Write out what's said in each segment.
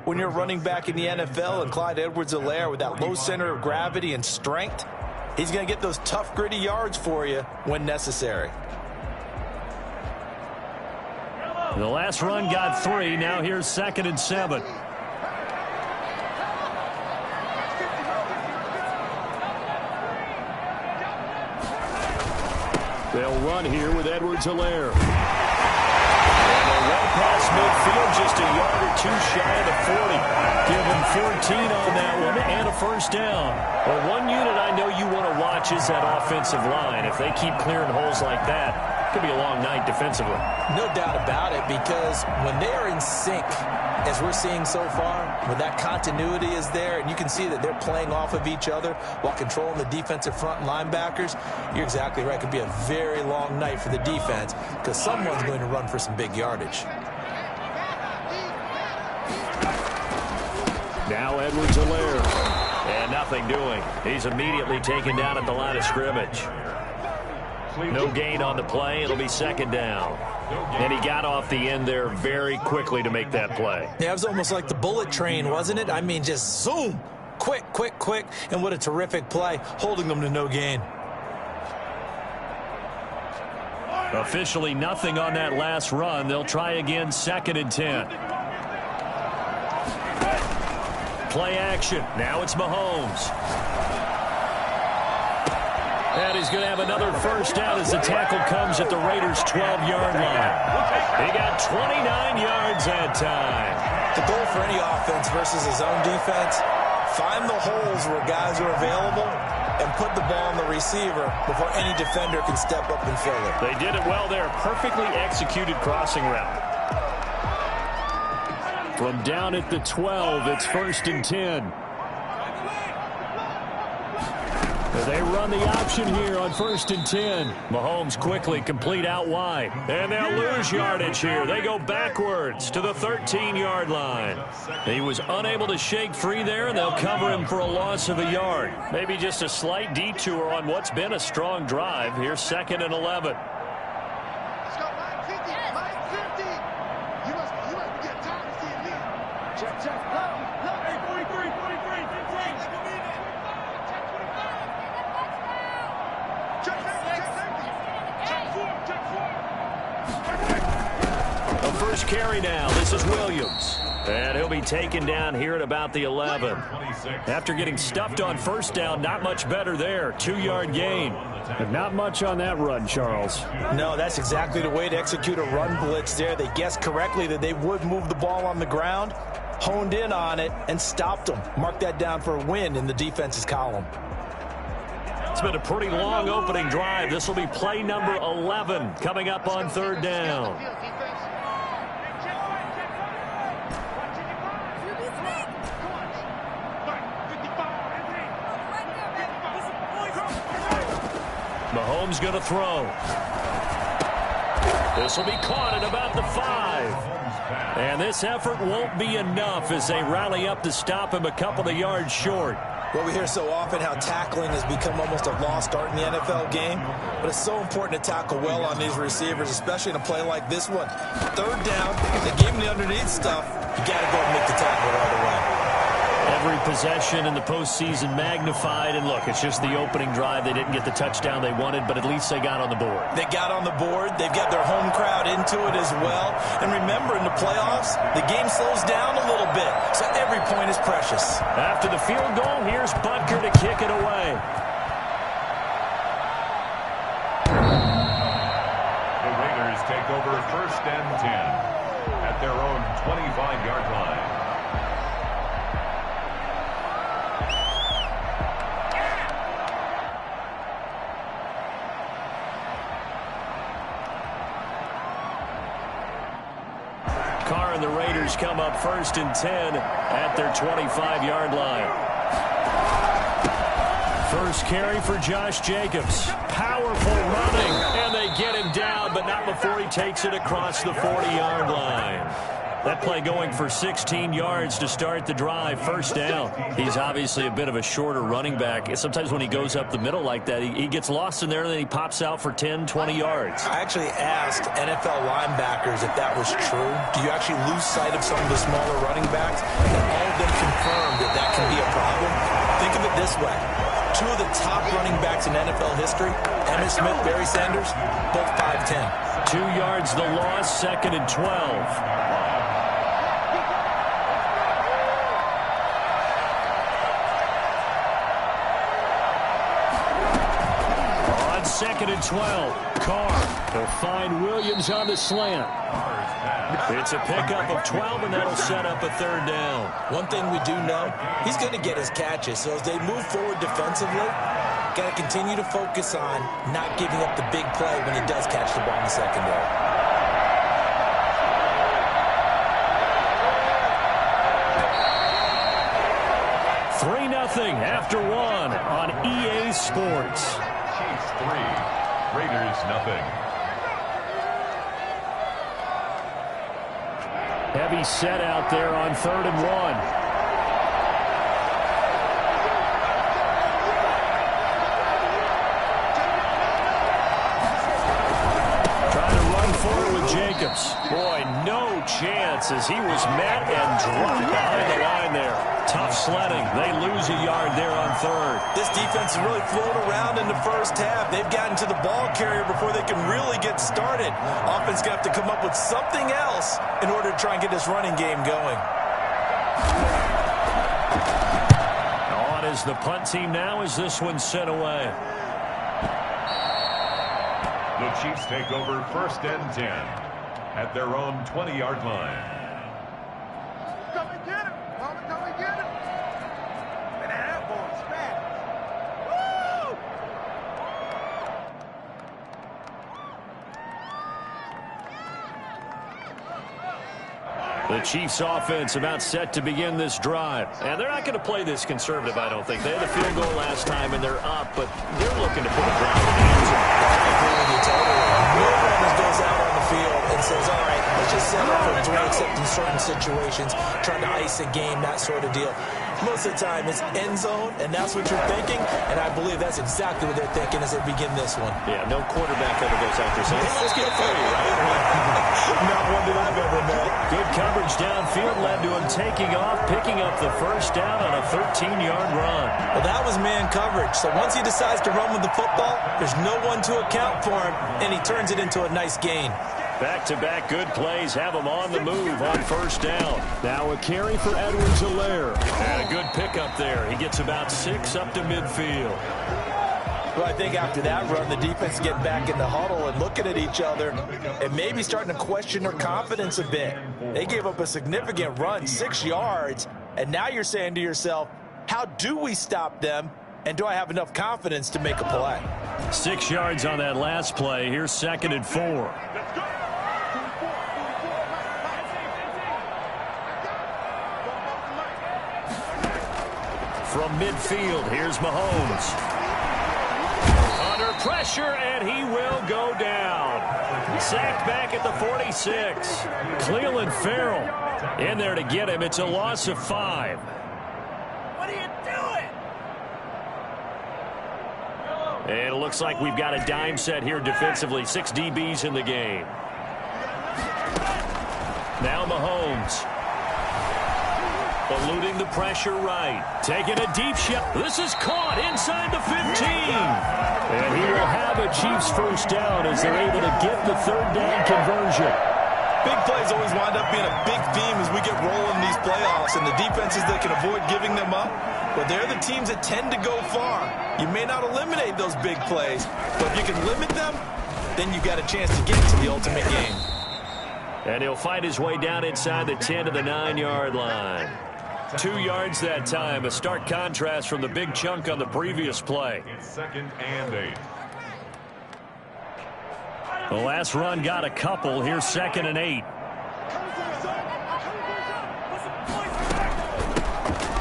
when you're running back in the NFL, and Clyde Edwards-Helaire with that low center of gravity and strength, he's going to get those tough, gritty yards for you when necessary. The last run got 3. Now here's 2nd and 7. They'll run here with Edwards-Helaire. Well past midfield, just a yard or 2 shy of the 40. Give him 14 on that one and a first down. Well, one unit I know you want to watch is that offensive line. If they keep clearing holes like that, it could be a long night defensively. No doubt about it, because when they are in sync, as we're seeing so far, when that continuity is there, and you can see that they're playing off of each other while controlling the defensive front linebackers, you're exactly right. It could be a very long night for the defense because someone's going to run for some big yardage. Now Edwards-Helaire. And nothing doing. He's immediately taken down at the line of scrimmage. No gain on the play. It'll be 2nd down. And he got off the end there very quickly to make that play. Yeah, it was almost like the bullet train, wasn't it? I mean, just zoom. Quick, quick, quick. And what a terrific play, holding them to no gain. Officially nothing on that last run. They'll try again, 2nd and 10. Play action. Now it's Mahomes. And he's going to have another first down as the tackle comes at the Raiders' 12-yard line. He got 29 yards that time. The goal for any offense versus his own defense, find the holes where guys are available and put the ball on the receiver before any defender can step up and fill it. They did it well there. Perfectly executed crossing route. From down at the 12, it's 1st and 10. They run the option here on 1st and 10. Mahomes quickly complete out wide. And they'll lose yardage here. They go backwards to the 13-yard line. He was unable to shake free there, and they'll cover him for a loss of a yard. Maybe just a slight detour on what's been a strong drive. Here's 2nd and 11. First carry now. This is Williams. And he'll be taken down here at about the 11. After getting stuffed on first down, not much better there. 2-yard gain. But not much on that run, Charles. No, that's exactly the way to execute a run blitz there. They guessed correctly that they would move the ball on the ground, honed in on it, and stopped them. Mark that down for a win in the defense's column. It's been a pretty long opening drive. This will be play number 11 coming up on 3rd down. Mahomes going to throw. This will be caught at about the 5. And this effort won't be enough as they rally up to stop him a couple of yards short. Well, we hear so often how tackling has become almost a lost art in the NFL game, but it's so important to tackle well on these receivers, especially in a play like this one. 3rd down, they gave him the underneath stuff. You got to go and make the tackle right away. Every possession in the postseason magnified, and look, it's just the opening drive. They didn't get the touchdown they wanted, but at least they got on the board. They got on the board. They've got their home crowd into it as well. And remember, in the playoffs, the game slows down a little bit, so every point is precious. After the field goal, here's Butker to kick it away. The Raiders take over 1st and 10 at their own 25-yard line. Carr and the Raiders come up 1st and 10 at their 25-yard line. First carry for Josh Jacobs. Powerful running, and they get him down, but not before he takes it across the 40-yard line. That play going for 16 yards to start the drive, first down. He's obviously a bit of a shorter running back. Sometimes when he goes up the middle like that, he gets lost in there, and then he pops out for 10, 20 yards. I actually asked NFL linebackers if that was true. Do you actually lose sight of some of the smaller running backs? And all of them confirmed that that can be a problem. Think of it this way. Two of the top running backs in NFL history, Emmitt Smith, Barry Sanders, both 5'10". 2 yards the loss, 2nd and 12. Second and 12. Carr will find Williams on the slant. It's a pickup of 12, and that'll set up a third down. One thing we do know, he's going to get his catches. So as they move forward defensively, got to continue to focus on not giving up the big play when he does catch the ball in the secondary. Nothing after one on EA Sports. Chiefs 3, Raiders nothing. Heavy set out there on 3rd and 1. Jacobs. Boy, no chance as he was met and dropped behind the line there. Tough sledding. They lose a yard there on 3rd. This defense has really flown around in the first half. They've gotten to the ball carrier before they can really get started. Offense going to have to come up with something else in order to try and get this running game going. On is the punt team now as this one's sent away. The Chiefs take over 1st and 10 at their own 20-yard line. Come and get him. Come and get him. And that ball's fast. The Chiefs offense about set to begin this drive. And they're not going to play this conservative, I don't think. They had a field goal last time and they're up, but they're looking to put a drive in the end zone. I agree with you totally. No one goes out on the field and says, all right, let's just set up for a draw, except in certain situations, trying to ice a game, that sort of deal. Most of the time, it's end zone, and that's what you're thinking, and I believe that's exactly what they're thinking as they begin this one. Yeah, no quarterback ever goes out there saying, hey, let's get 30, right? Not one that I've ever met. Good coverage downfield led to him taking off, picking up the first down on a 13-yard run. Well, that was man coverage, so once he decides to run with the football, there's no one to account for him, and he turns it into a nice gain. Back-to-back good plays have him on the move on first down. Now a carry for Edwards-Helaire. And a good pickup there. He gets about 6 up to midfield. Well, I think after that run, the defense is getting back in the huddle and looking at each other and maybe starting to question their confidence a bit. They gave up a significant run, 6 yards, and now you're saying to yourself, how do we stop them? And do I have enough confidence to make a play? 6 yards on that last play. Here's 2nd and 4. From midfield, here's Mahomes. Under pressure, and he will go down. Sacked back at the 46. Clelin Ferrell in there to get him. It's a loss of 5. What are you doing? And it looks like we've got a dime set here defensively. 6 DBs in the game. Now Mahomes. Eluding the pressure right. Taking a deep shot. This is caught inside the 15. And he will have a Chiefs first down as they're able to get the 3rd down conversion. Big plays always wind up being a big theme as we get rolling these playoffs, and the defenses that can avoid giving them up, but they're the teams that tend to go far. You may not eliminate those big plays, but if you can limit them, then you've got a chance to get to the ultimate game. And he'll fight his way down inside the 10 to the 9-yard line. 2 yards that time, a stark contrast from the big chunk on the previous play. It's 2nd and 8. The last run got a couple. Here's 2nd and 8.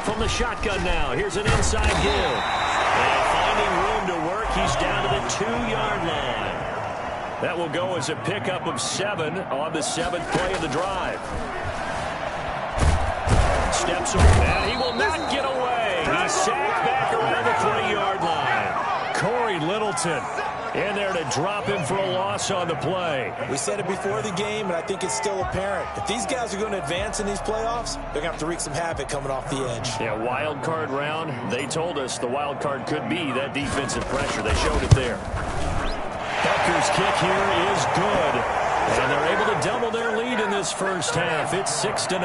From the shotgun now, here's an inside give. And finding room to work, he's down to the 2-yard line. That will go as a pickup of 7 on the 7th play of the drive. steps away, and he will not get away. He's sacked back around the 3-yard line. Corey Littleton in there to drop him for a loss on the play. We said it before the game, and I think it's still apparent. If these guys are going to advance in these playoffs, they're going to have to wreak some havoc coming off the edge. Yeah, wild card round. They told us the wild card could be that defensive pressure. They showed it there. Butker's kick here is good. And they're able to double their lead in this first half. It's 6-0.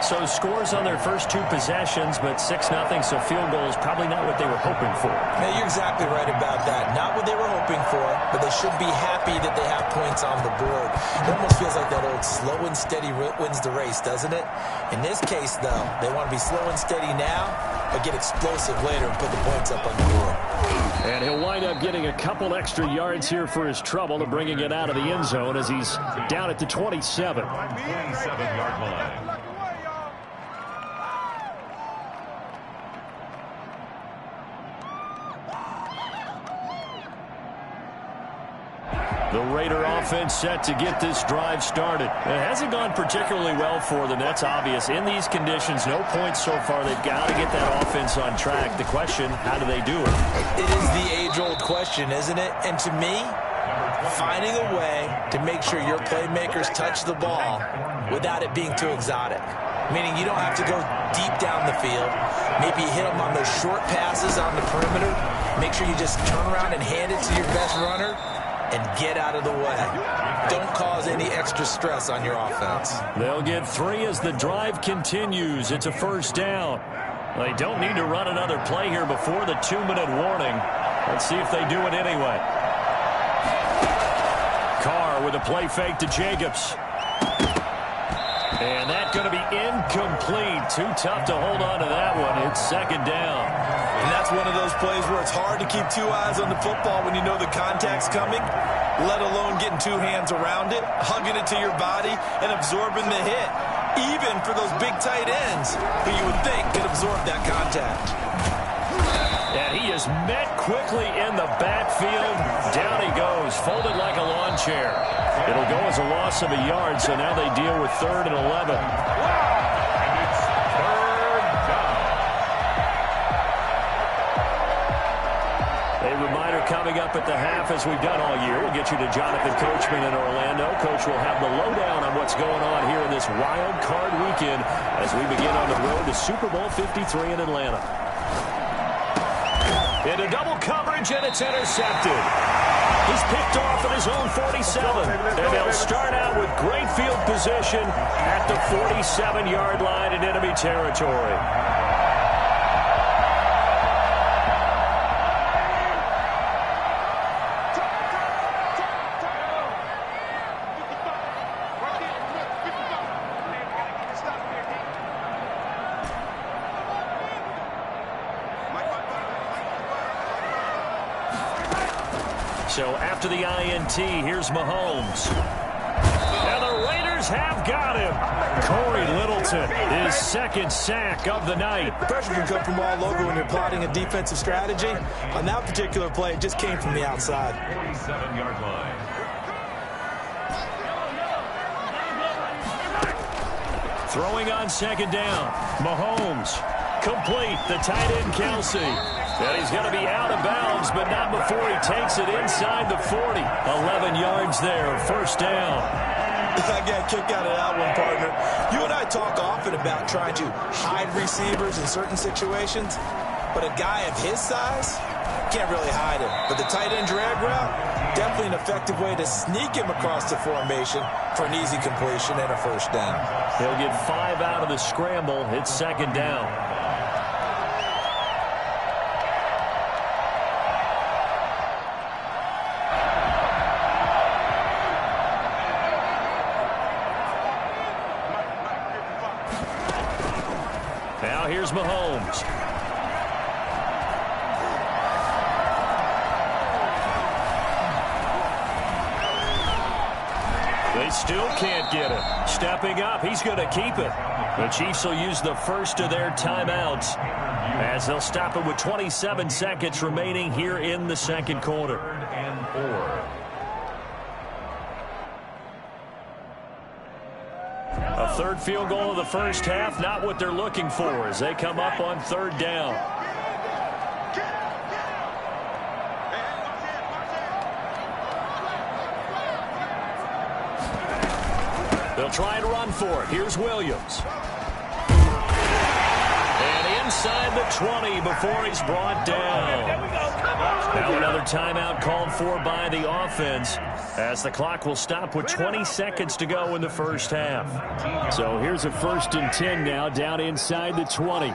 So scores on their first 2 possessions, but 6-0, so field goal is probably not what they were hoping for. Yeah, you're exactly right about that. Not what they were hoping for, but they should be happy that they have points on the board. It almost feels like that old slow and steady wins the race, doesn't it? In this case, though, they want to be slow and steady now, but get explosive later and put the points up on the board. And he'll wind up getting a couple extra yards here for his trouble and bringing it out of the end zone as he's down at the 27. 27-yard line. The Raider offense set to get this drive started. It hasn't gone particularly well for them. That's obvious. In these conditions, no points so far. They've got to get that offense on track. The question, how do they do it? It is the age-old question, isn't it? And to me, finding a way to make sure your playmakers touch the ball without it being too exotic. Meaning you don't have to go deep down the field. Maybe hit them on those short passes on the perimeter. Make sure you just turn around and hand it to your best runner and get out of the way. Don't cause any extra stress on your offense. They'll get 3 as the drive continues. It's a first down. They don't need to run another play here before the 2-minute warning. Let's see if they do it anyway. Carr with a play fake to Jacobs. And that's going to be incomplete. Too tough to hold on to that one. It's second down. And that's one of those plays where it's hard to keep 2 eyes on the football when you know the contact's coming, let alone getting 2 hands around it, hugging it to your body, and absorbing the hit. Even for those big tight ends who you would think could absorb that contact. And he is met quickly in the backfield. Down he goes, folded like a lawn chair. It'll go as a loss of a yard, so now they deal with 3rd and 11. Coming up at the half, as we've done all year, we'll get you to Jonathan Coachman in Orlando. Coach will have the lowdown on what's going on here in this wild card weekend as we begin on the road to Super Bowl 53 in Atlanta. Into double coverage, and it's intercepted. He's picked off at his own 47, and they'll start out with great field position at the 47-yard line in enemy territory. So after the INT, here's Mahomes. And the Raiders have got him. Corey Littleton, his 2nd sack of the night. Pressure can come from all over when you're plotting a defensive strategy. On that particular play, it just came from the outside. 47-yard line. Throwing on 2nd down. Mahomes. Complete. The tight end, Kelsey. And he's going to be out of bounds, but not before he takes it inside the 40. 11 yards there, first down. I got a kick out of that one, partner. You and I talk often about trying to hide receivers in certain situations, but a guy of his size can't really hide him. But the tight end drag route, definitely an effective way to sneak him across the formation for an easy completion and a first down. He'll get 5 out of the scramble. It's 2nd down. Now here's Mahomes. They still can't get him. Stepping up, he's going to keep it. The Chiefs will use the first of their timeouts as they'll stop it with 27 seconds remaining here in the second quarter. 3rd and 4. A third field goal of the first half, not what they're looking for as they come up on third down. They'll try and run for it. Here's Williams. And inside the 20 before he's brought down. Now another timeout called for by the offense as the clock will stop with 20 seconds to go in the first half. So here's a 1st and 10 now down inside the 20.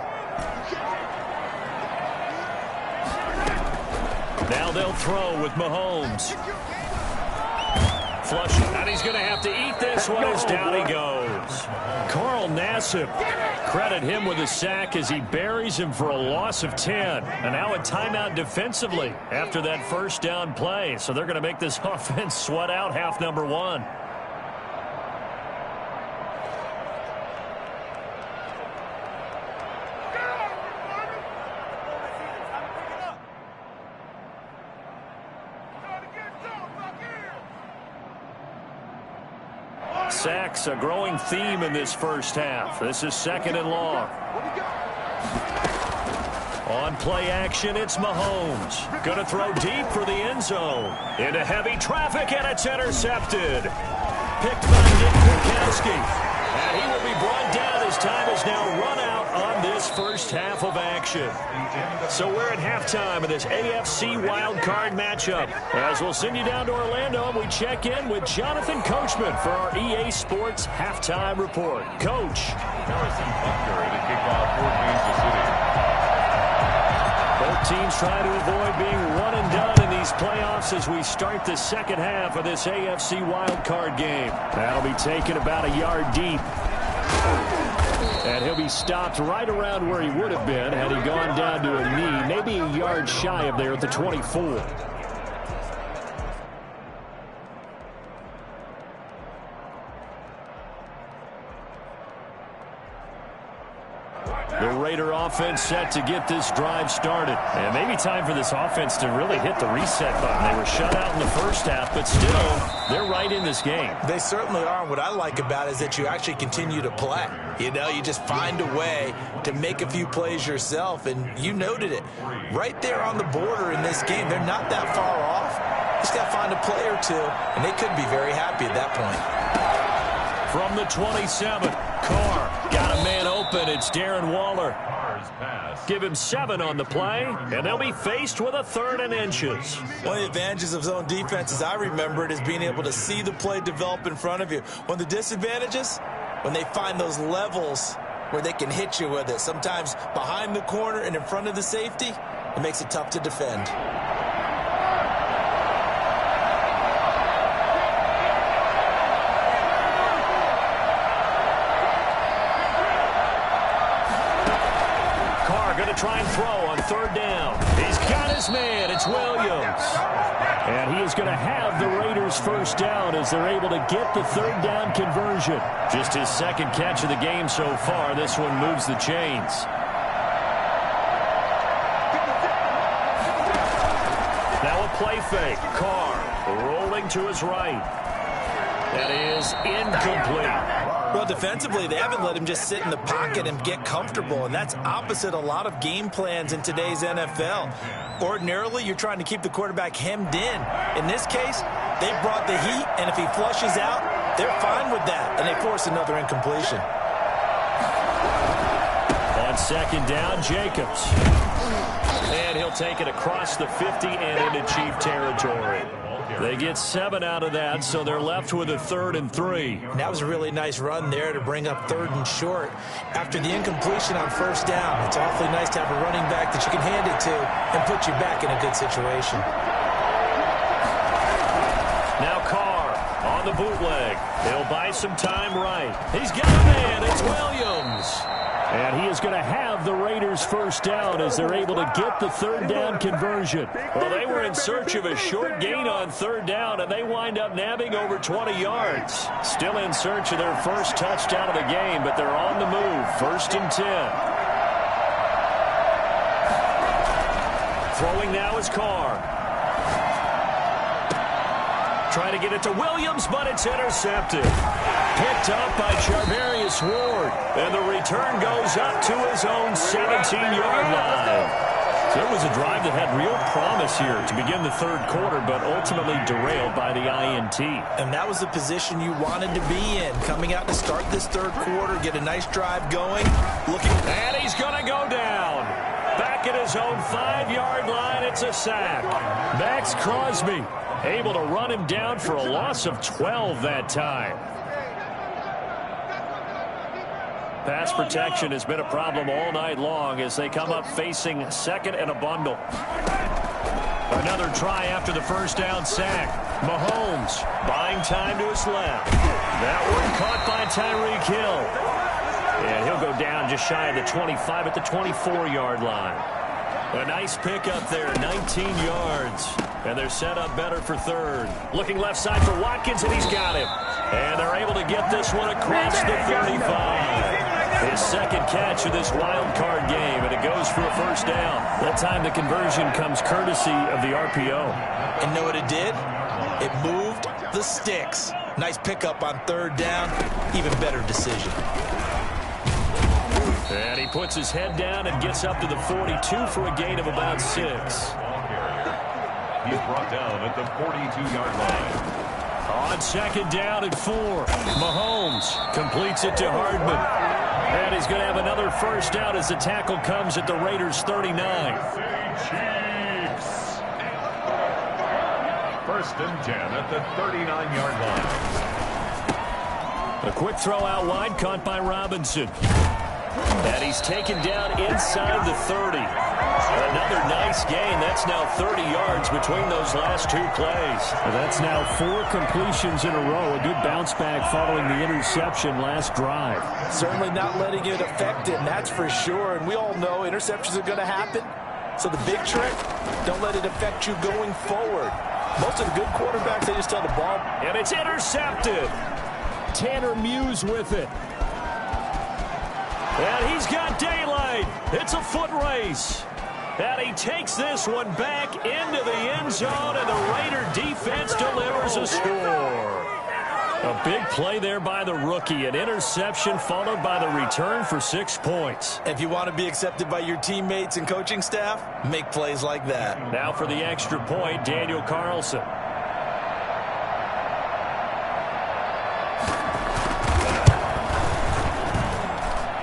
Now they'll throw with Mahomes. Flushing, and he's going to have to eat this one as down he goes. Carl Nassib, credit him with a sack as he buries him for a loss of 10. And now a timeout defensively after that first down play. So they're going to make this offense sweat out half number 1. Sacks, a growing theme in this first half. This is 2nd and long. On play action, it's Mahomes. Going to throw deep for the end zone. Into heavy traffic, and it's intercepted. Picked by Nick Kwiatkowski. And he will be brought down as time is now run out on this first half of action. So we're at halftime of this AFC wildcard matchup. As we'll send you down to Orlando, and we check in with Jonathan Coachman for our EA Sports Halftime Report. Coach. Harrison Butker to kick off for Kansas City. Both teams trying to avoid being one and done in these playoffs as we start the second half of this AFC wildcard game. That'll be taken about a yard deep. And he'll be stopped right around where he would have been had he gone down to a knee, maybe a yard shy of there at the 24. The Raider offense set to get this drive started. And maybe time for this offense to really hit the reset button. They were shut out in the first half, but still, they're right in this game. They certainly are. What I like about it is that you actually continue to play. You know, you just find a way to make a few plays yourself, and you noted it. Right there on the border in this game, they're not that far off. Just got to find a play or two, and they could be very happy at that point. From the 27, Carr got a man open. It's Darren Waller. Give him 7 on the play, and they'll be faced with a 3rd and inches. One of the advantages of zone defense, as I remember it, is being able to see the play develop in front of you. One of the disadvantages, when they find those levels where they can hit you with it, sometimes behind the corner and in front of the safety, it makes it tough to defend. Try and throw on 3rd down. He's got his man. It's Williams. And he is going to have the Raiders first down as they're able to get the 3rd down conversion. Just his 2nd catch of the game so far. This one moves the chains. Now a play fake. Carr rolling to his right. That is incomplete. Well, defensively, they haven't let him just sit in the pocket and get comfortable, and that's opposite a lot of game plans in today's NFL. Ordinarily, you're trying to keep the quarterback hemmed in. In this case, they brought the heat, and if he flushes out, they're fine with that, and they force another incompletion. On 2nd down, Jacobs. And he'll take it across the 50 and into Chief territory. They get 7 out of that, so they're left with a 3rd and 3. That was a really nice run there to bring up 3rd and short. After the incompletion on 1st down, it's awfully nice to have a running back that you can hand it to and put you back in a good situation. Now Carr on the bootleg. He'll buy some time right. He's got a man. It's Williams. And he is going to have the Raiders first down as they're able to get the 3rd down conversion. Well, they were in search of a short gain on 3rd down, and they wind up nabbing over 20 yards. Still in search of their first touchdown of the game, but they're on the move. 1st and 10. Throwing now is Carr. Trying to get it to Williams, but it's intercepted. picked up by Charvarius Ward. And the return goes up to his own 17-yard line. So it was a drive that had real promise here to begin the third quarter, but ultimately derailed by the INT. And that was the position you wanted to be in, coming out to start this third quarter, get a nice drive going. And he's going to go down. Back at his own 5-yard line, it's a sack. Max Crosby able to run him down for a loss of 12 that time. Pass protection has been a problem all night long as they come up facing second and a bundle. Another try after the first down sack. Mahomes buying time to his left. That one caught by Tyreek Hill. And he'll go down just shy of the 25 at the 24-yard line. A nice pickup there, 19 yards. And they're set up better for third. Looking left side for Watkins, and he's got him. And they're able to get this one across the 35. His second catch of this wild card game, and it goes for a first down. That time the conversion comes courtesy of the RPO. And know what it did? It moved the sticks. Nice pickup on third down. Even better decision. And he puts his head down and gets up to the 42 for a gain of about 6. He's brought down at the 42-yard line. On second down and 4, Mahomes completes it to Hardman. And he's going to have another first down as the tackle comes at the Raiders' 39. Chiefs. First and 10 at the 39-yard line. A quick throw out wide, caught by Robinson. And he's taken down inside the 30. Another nice gain. That's now 30 yards between those last two plays. That's now 4 completions in a row. A good bounce back following the interception last drive. Certainly not letting it affect him, that's for sure. And we all know interceptions are going to happen. So the big trick, don't let it affect you going forward. Most of the good quarterbacks, they just tell the ball. And it's intercepted. Tanner Muse with it. And he's got daylight. It's a foot race. And he takes this one back into the end zone, and the Raider defense delivers a score. A big play there by the rookie. An interception followed by the return for 6 points. If you want to be accepted by your teammates and coaching staff, make plays like that. Now for the extra point, Daniel Carlson.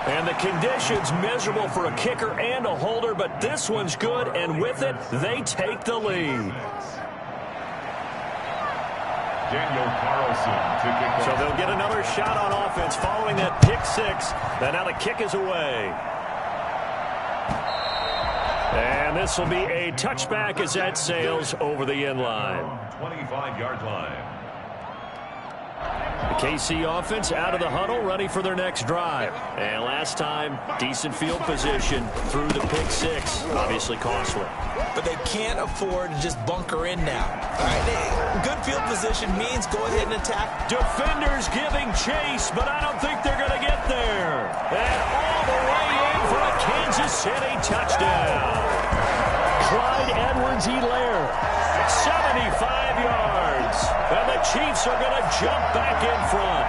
And the conditions miserable for a kicker and a holder, but this one's good, and with it, they take the lead. Daniel Carlson to kick off. So they'll get another shot on offense following that pick 6. And now the kick is away. And this will be a touchback as that sails over the end line. 25-yard line. The KC offense out of the huddle, ready for their next drive. And last time, decent field position through the pick 6. Obviously costly. But they can't afford to just bunker in now. All right, good field position means go ahead and attack. Defenders giving chase, but I don't think they're going to get there. And all the way in for a Kansas City touchdown. Clyde Edwards-Helaire, 75 yards. And the Chiefs are going to jump back in front.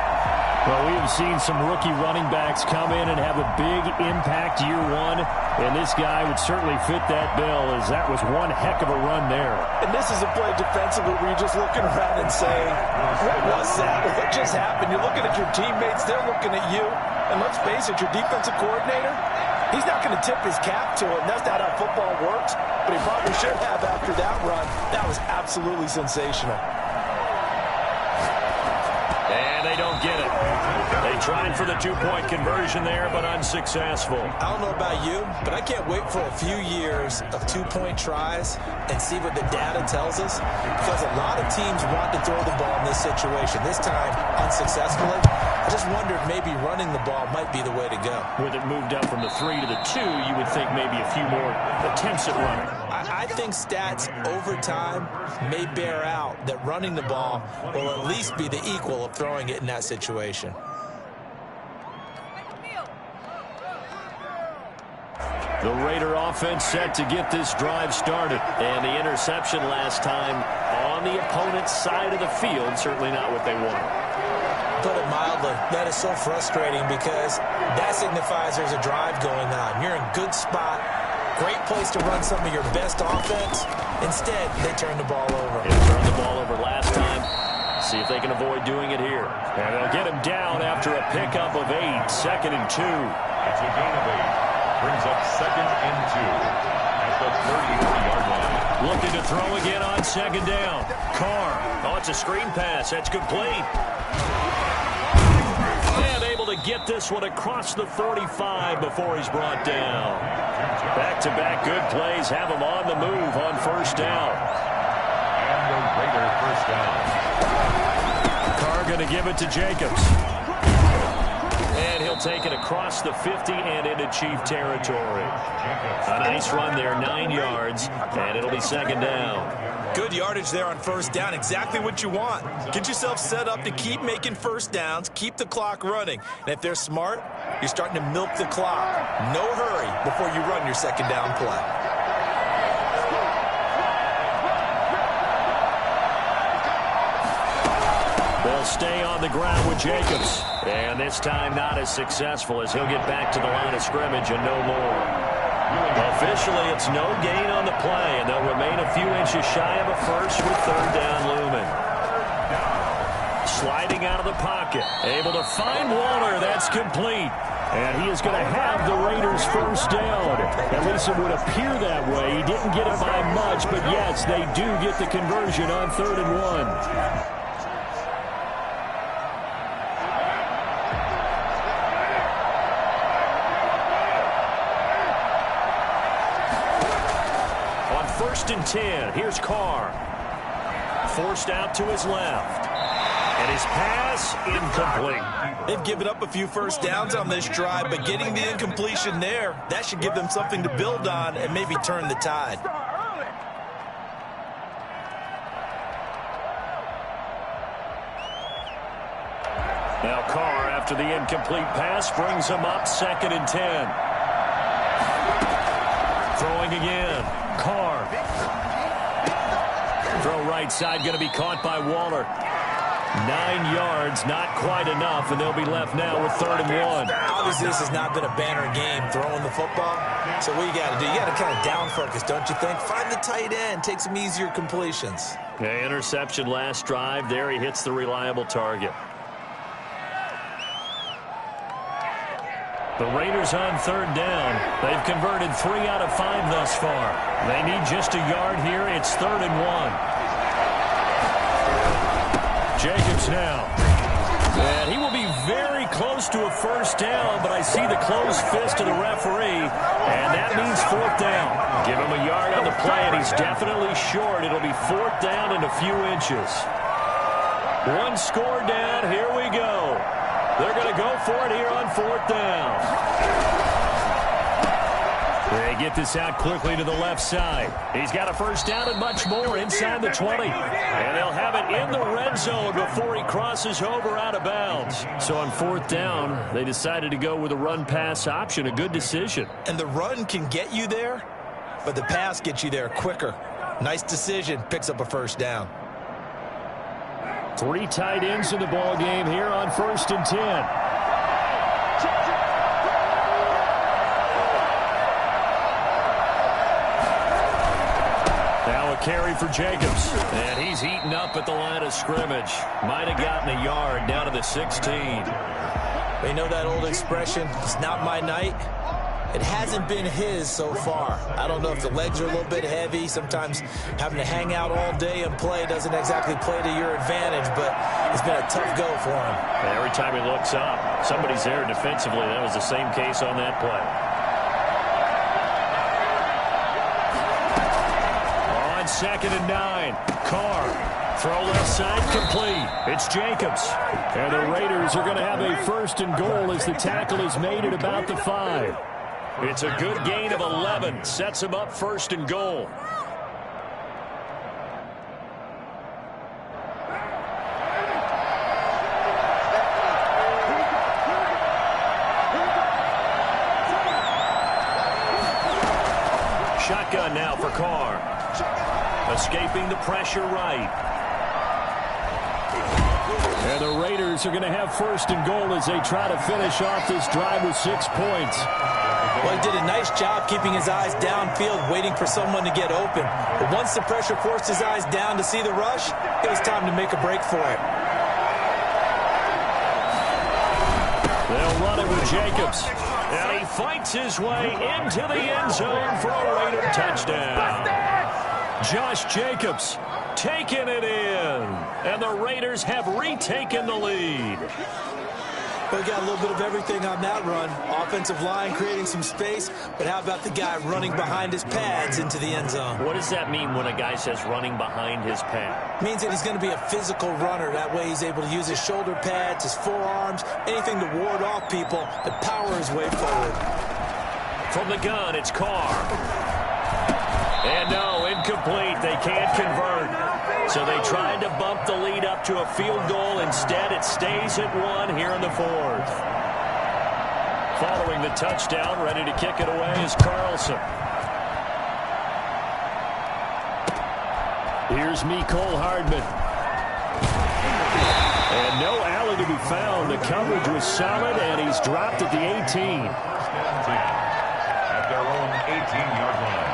Well, we have seen some rookie running backs come in and have a big impact year one, and this guy would certainly fit that bill, as that was one heck of a run there. And this is a play defensively where you're just looking around and saying, what was that? What just happened? You're looking at your teammates, they're looking at you, and let's face it, your defensive coordinator, he's not going to tip his cap to him. That's not how football works, but he probably should have after that run. That was absolutely sensational. And they don't get it. They tried for the 2-point conversion there, but unsuccessful. I don't know about you, but I can't wait for a few years of 2-point tries and see what the data tells us, because a lot of teams want to throw the ball in this situation. This time, unsuccessfully. I just wondered maybe running the ball might be the way to go. With it moved up from the 3 to the 2, you would think maybe a few more attempts at running. I think stats over time may bear out that running the ball will at least be the equal of throwing it in that situation. The Raider offense set to get this drive started. And the interception last time on the opponent's side of the field, certainly not what they wanted. put it mildly. That is so frustrating because that signifies there's a drive going on. You're in a good spot. Great place to run some of your best offense. Instead, they turn the ball over. They turned the ball over last time. See if they can avoid doing it here. And they'll get him down after a pickup of 8. 2nd and 2. It's a gain of 8. Brings up 2nd and 2 at the 33-yard line. Looking to throw again on 2nd down. Carr. Oh, it's a screen pass. That's complete. And able to get this one across the 45 before he's brought down. Back-to-back good plays have him on the move on 1st down. And the Raider 1st down. Carr going to give it to Jacobs. And he'll take it across the 50 and into Chief territory. A nice run there, 9 yards, and it'll be 2nd down. Good yardage there on 1st down. Exactly what you want. Get yourself set up to keep making 1st downs, keep the clock running. And if they're smart, you're starting to milk the clock. No hurry before you run your 2nd down play. They'll stay on the ground with Jacobs. And this time not as successful as he'll get back to the line of scrimmage and no more. Officially, it's no gain on the play, and they'll remain a few inches shy of a first with 3rd down looming. Sliding out of the pocket. Able to find Waller. That's complete. And he is going to have the Raiders 1st down. At least it would appear that way. He didn't get it by much, but yes, they do get the conversion on 3rd and 1. On 1st and 10, here's Carr. Forced out to his left. And his pass incomplete. They've given up a few 1st downs on this drive, but getting the incompletion there, that should give them something to build on and maybe turn the tide. Now Carr, after the incomplete pass, brings him up 2nd and 10. Throwing again. Carr. Throw right side, going to be caught by Waller. 9 yards, not quite enough, and they'll be left now with 3rd and 1. Obviously, this has not been a banner game throwing the football. So what you got to do, you got to kind of down focus, don't you think? Find the tight end, take some easier completions. Okay, interception last drive. There he hits the reliable target. The Raiders on 3rd down. They've converted 3 out of 5 thus far. They need just a yard here. It's 3rd and 1. Jacobs now. And he will be very close to a 1st down, but I see the closed fist of the referee, and that means 4th down. Give him a yard on the play, and he's definitely short. It'll be 4th down and a few inches. 1 score down. Here we go. They're going to go for it here on 4th down. They get this out quickly to the left side. He's got a 1st down and much more inside the 20. And they'll have it in the red zone before he crosses over out of bounds. So on 4th down, they decided to go with a run-pass option. A good decision. And the run can get you there, but the pass gets you there quicker. Nice decision. Picks up a 1st down. 3 tight ends in the ball game here on 1st and 10. Now a carry for Jacobs. And he's eaten up at the line of scrimmage. Might have gotten a yard down to the 16. You know that old expression, it's not my night? It hasn't been his so far. I don't know if the legs are a little bit heavy. Sometimes having to hang out all day and play doesn't exactly play to your advantage, but it's been a tough go for him. And every time he looks up, somebody's there defensively. That was the same case on that play. On 2nd and 9, Carr. Throw left side complete. It's Jacobs. And the Raiders are going to have a 1st and goal as the tackle is made at about the 5. It's a good gain of 11. Sets him up 1st and goal. Shotgun now for Carr. Escaping the pressure right. And the Raiders are going to have first and goal as they try to finish off this drive with 6 points. Well, he did a nice job keeping his eyes downfield, waiting for someone to get open. But once the pressure forced his eyes down to see the rush, it was time to make a break for it. They'll run it with Jacobs. And he fights his way into the end zone for a Raider touchdown. Josh Jacobs taking it in. And the Raiders have retaken the lead. We got a little bit of everything on that run. Offensive line creating some space, but how about the guy running behind his pads into the end zone? What does that mean when a guy says running behind his pad? Means that he's going to be a physical runner. That way he's able to use his shoulder pads, his forearms, anything to ward off people and power his way forward. From the gun, it's Carr. And no, incomplete. They can't convert. So they tried to bump the lead up to a field goal. Instead, it stays at 1 here in the 4th. Following the touchdown, ready to kick it away is Carlson. Here's Mecole Hardman. And no alley to be found. The coverage was solid, and he's dropped at the 18. At their own 18-yard line.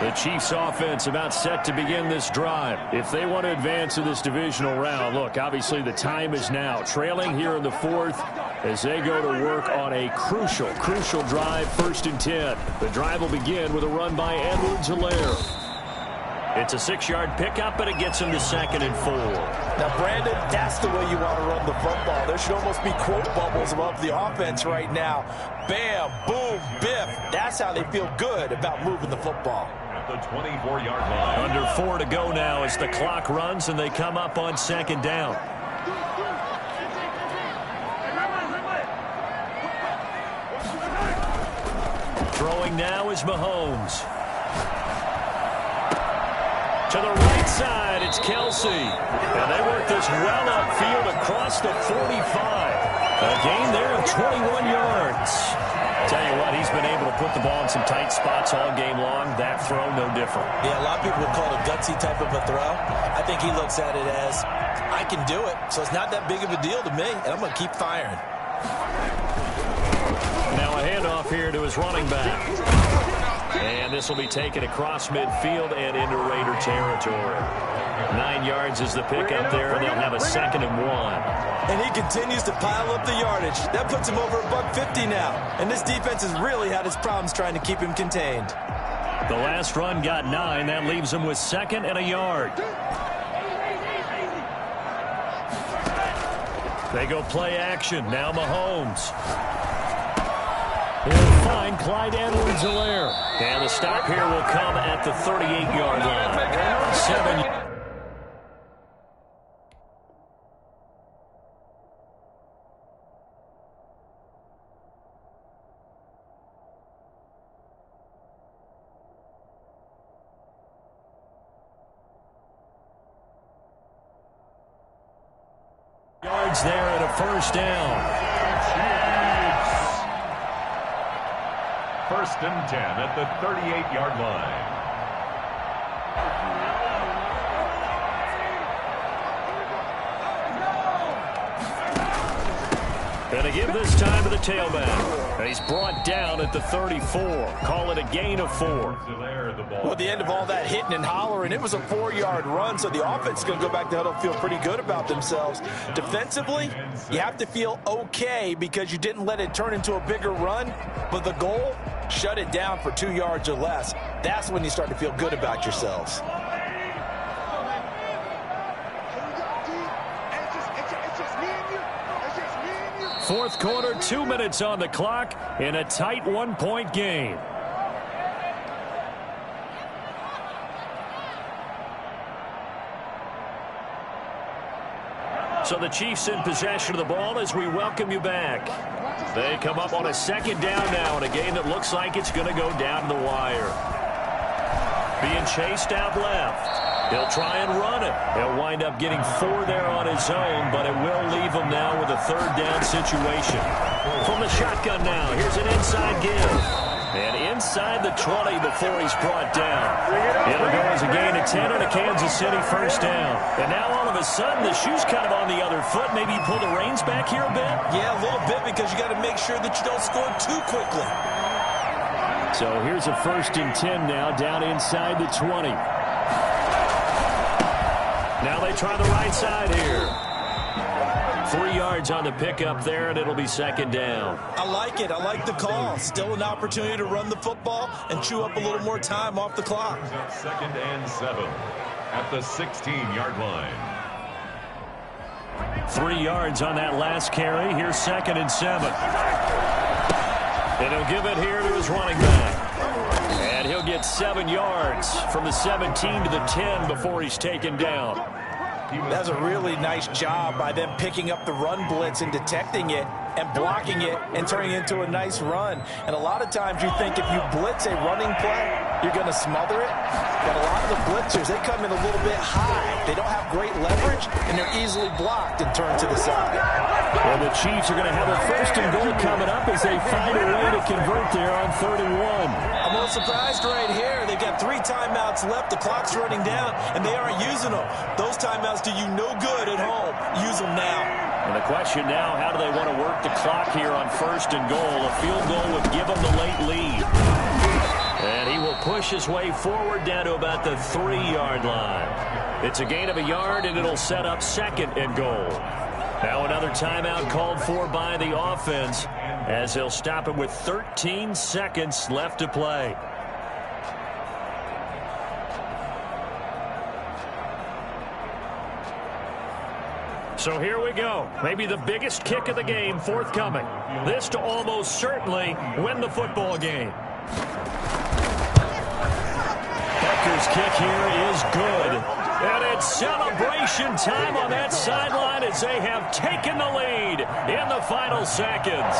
The Chiefs offense about set to begin this drive. If they want to advance in this divisional round, look, obviously the time is now. Trailing here in the 4th as they go to work on a crucial drive, 1st and 10. The drive will begin with a run by Edwards-Helaire. It's a 6-yard pickup, but it gets him to 2nd and 4. Now, Brandon, that's the way you want to run the football. There should almost be quote bubbles above the offense right now. Bam, boom, biff. That's how they feel good about moving the football. At the 24-yard line. Under 4 to go now as the clock runs and they come up on 2nd down. Throwing now is Mahomes. To the right side, it's Kelsey. And they work this well upfield across the 45. A gain there of 21 yards. Tell you what, he's been able to put the ball in some tight spots all game long. That throw, no different. Yeah, a lot of people would call it a gutsy type of a throw. I think he looks at it as, I can do it, so it's not that big of a deal to me, and I'm going to keep firing. Now a handoff here to his running back. And this will be taken across midfield and into Raider territory. 9 yards is the pickup there, and they'll have a 2nd and 1. And he continues to pile up the yardage. That puts him over $150 now. And this defense has really had its problems trying to keep him contained. The last run got 9. That leaves him with 2nd and a yard. They go play action. Now Mahomes. He'll find Clyde Edwards-Helaire. And the stop here will come at the 38-yard line. 7 yards there and a 1st down. 1st and 10 at the 38-yard line. And a give this time to the tailback. And he's brought down at the 34. Call it a gain of 4. Well, at the end of all that hitting and hollering, it was a 4-yard run, so the offense is going to go back to huddle and feel pretty good about themselves. Defensively, you have to feel okay because you didn't let it turn into a bigger run, but the goal, shut it down for 2 yards or less. That's when you start to feel good about yourselves. Fourth quarter, 2 minutes on the clock in a tight 1-point game. So the Chiefs in possession of the ball as we welcome you back. They come up on a 2nd down now in a game that looks like it's going to go down to the wire. Being chased out left. He'll try and run it. He'll wind up getting 4 there on his own, but it will leave him now with a 3rd down situation. From the shotgun now, here's an inside give. And inside the 20 before he's brought down. It'll go as a gain of 10 and a Kansas City first down. And now all of a sudden the shoe's kind of on the other foot. Maybe you pull the reins back here a bit? Yeah, a little bit, because you got to make sure that you don't score too quickly. So here's a 1st and 10 now, down inside the 20. Now they try the right side here. 3 yards on the pickup there, and it'll be 2nd down. I like it. I like the call. Still an opportunity to run the football and chew up a little more time off the clock. 2nd and 7 at the 16-yard line. 3 yards on that last carry. Here's 2nd and 7. And he'll give it here to his running back. And he'll get 7 yards from the 17 to the 10 before he's taken down. That's a really nice job by them picking up the run blitz and detecting it and blocking it and turning it into a nice run. And a lot of times you think if you blitz a running play, you're going to smother it. But a lot of the blitzers, they come in a little bit high. They don't have great leverage, and they're easily blocked and turned to the side. Well, the Chiefs are going to have a 1st and goal coming up as they find a way to convert there on 3rd and 1. I'm a little surprised right here. They've got 3 timeouts left. The clock's running down, and they aren't using them. Those timeouts do you no good at home. Use them now. And the question now, how do they want to work the clock here on 1st and goal? A field goal would give them the late lead. And he will push his way forward down to about the 3-yard line. It's a gain of a yard, and it'll set up 2nd and goal. Now another timeout called for by the offense as they'll stop it with 13 seconds left to play. So here we go. Maybe the biggest kick of the game forthcoming. This to almost certainly win the football game. Packers kick here is good. And it's celebration time on that sideline as they have taken the lead in the final seconds.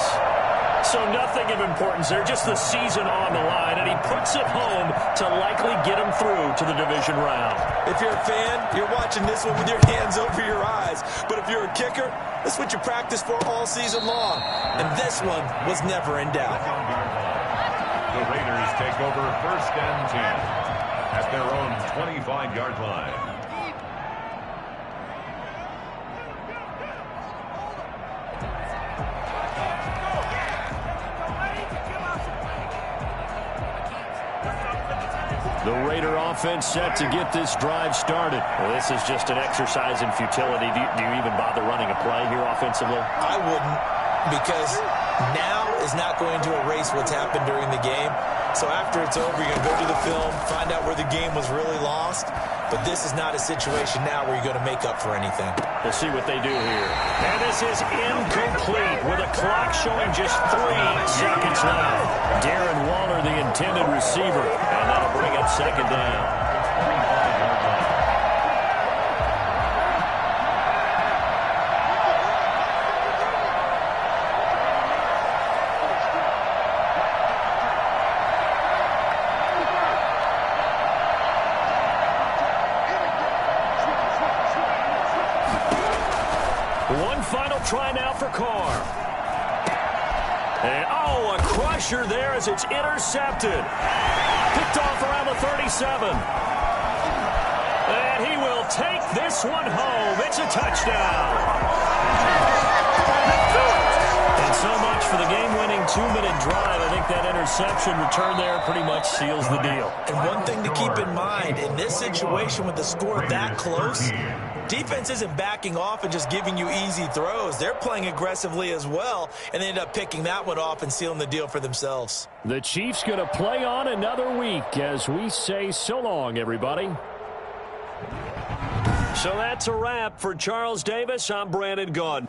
So nothing of importance there, just the season on the line, and he puts it home to likely get him through to the division round. If you're a fan, you're watching this one with your hands over your eyes. But if you're a kicker, that's what you practice for all season long. And this one was never in doubt. The Raiders take over 1st and 10 at their own 25-yard line. The Raider offense set to get this drive started. Well, this is just an exercise in futility. Do you even bother running a play here offensively? I wouldn't, because now is not going to erase what's happened during the game. So after it's over, you're going to go to the film, find out where the game was really lost. But this is not a situation now where you're going to make up for anything. We'll see what they do here. And this is incomplete with a clock showing just 3 seconds left. Darren Waller, the intended receiver, and that'll bring up 2nd down. One final try now for Carr. And, a crusher there as it's intercepted. Picked off around the 37. And he will take this one home. It's a touchdown. And so much for the game-winning 2-minute drive. I think that interception return there pretty much seals the deal. And one thing to keep in mind, in this situation with the score that close, defense isn't backing off and just giving you easy throws. They're playing aggressively as well, and they end up picking that one off and sealing the deal for themselves. The Chiefs going to play on another week as we say so long, everybody. So that's a wrap for Charles Davis. I'm Brandon Gaudin.